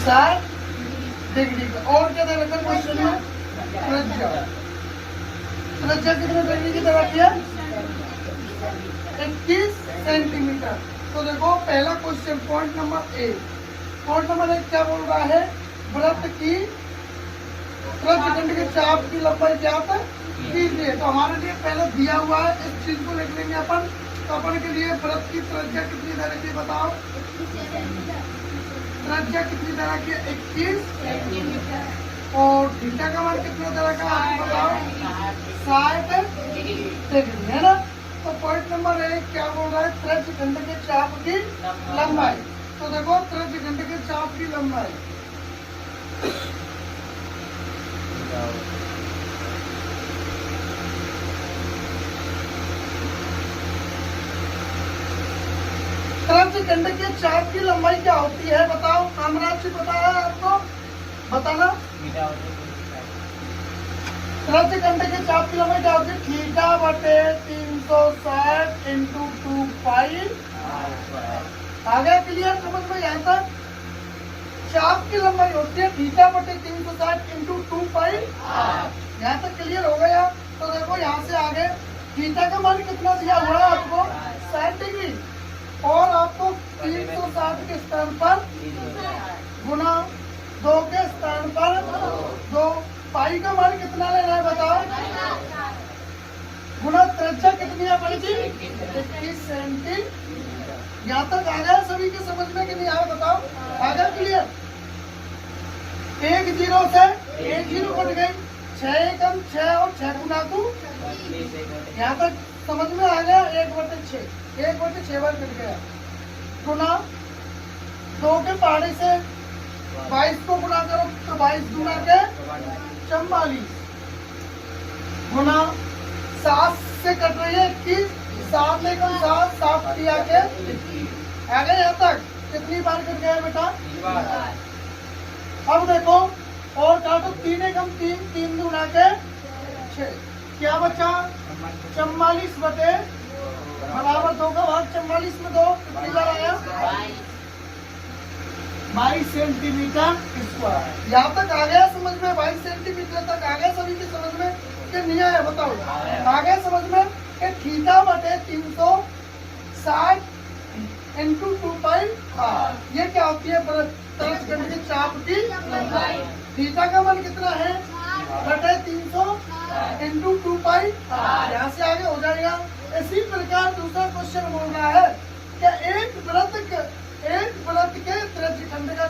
60 degree का। और क्या दे रखा क्वेश्चन में? त्रिज्या। त्रिज्या कितने डिग्री की दे रखी है? 21 सेंटीमीटर। तो देखो पहला question point number A. Point number 1 क्या बोल रहा है? वृत्त की वृत्तखंड के चाप की लंबाई क्या है? कीजिए। तो हमारे लिए पहले दिया हुआ है, इस चीज को लिख लेंगे अपन। तो अपन के लिए वृत्त की त्रिज्या कितनी दे रखी है बताओ? त्रिज्या कितनी दे रखी है? 21 सेंटीमीटर। और थीटा का मान कितना दे रखा है आपको बताओ? 60 डिग्री है ना। तो पॉइंट नंबर 1 क्या बोल रहा है? त्रिज्यखंड के चाप की लंबाई। तो देखो त्रिज्यखंड के चाप की लंबाई त्रिज्यखंड के चाप की लंबाई क्या होती है बताओ? कामराज जी पता है आपको? बताना। त्रिज्यखंड के चाप की लंबाई क्या होती है? थीटा बटे 360 इंटू 2 पाई। आ गया क्लियर समझ में? यहाँ तक चाप की लंबाई होती है थीटा बटे 360 इंटू 2 पाई। यहाँ तक क्लियर हो गया। तो देखो यहाँ से आगे थीटा का मान कितना दिया हुआ है आपको? 60 डिग्री। और आपको 360 के स्थान पर गुना 2 के स्थान पर 2 पाई का मान कितना लेना है बताओ? गुना त्रिज्या कितनी है पड़ेगी? 21 सेंटीमीटर। यहाँ तक आ गया सभी के समझ में कि नहीं आया बताओ? आ गया क्लियर? 1 0 से 1 0 कट गई, 6 कम 6 और 6 गुना 2। यहाँ तक समझ में आ गया? 1/6 1/6 बार कट गया। गुना 2 के पहाड़े से 22 को गुना करो तो 22 गुना के 44 गुना 7 से कट रही है 21, 7 एकम 7 7 दिया के आ गए। यहाँ तक कितनी बार कट गया बेटा? अब देखो और काटो 3 एकम 3 3 गुना के 6 क्या बचा? 44 बटे बराबर 2 का भाग 44 में 2 कितनी बार आया? 22 सेंटीमीटर स्क्वायर। यहाँ तक आ गया समझ में? 22 सेंटीमीटर तक आ गया सभी की समझ में कि नहीं आया बताओ? आ गया समझ में कि थीटा बटे 360 इंटू 2 पाई ये क्या होती है? त्रिज्यखंड के चाप की लंबाई। थीटा का मान कितना है? बटे 300 इंटू 2 पाई। यहाँ से आगे हो जाएगा। इसी प्रकार दूसरा क्वेश्चन बोल रहा है कि एक वृत्त के त्रिज्यखंड का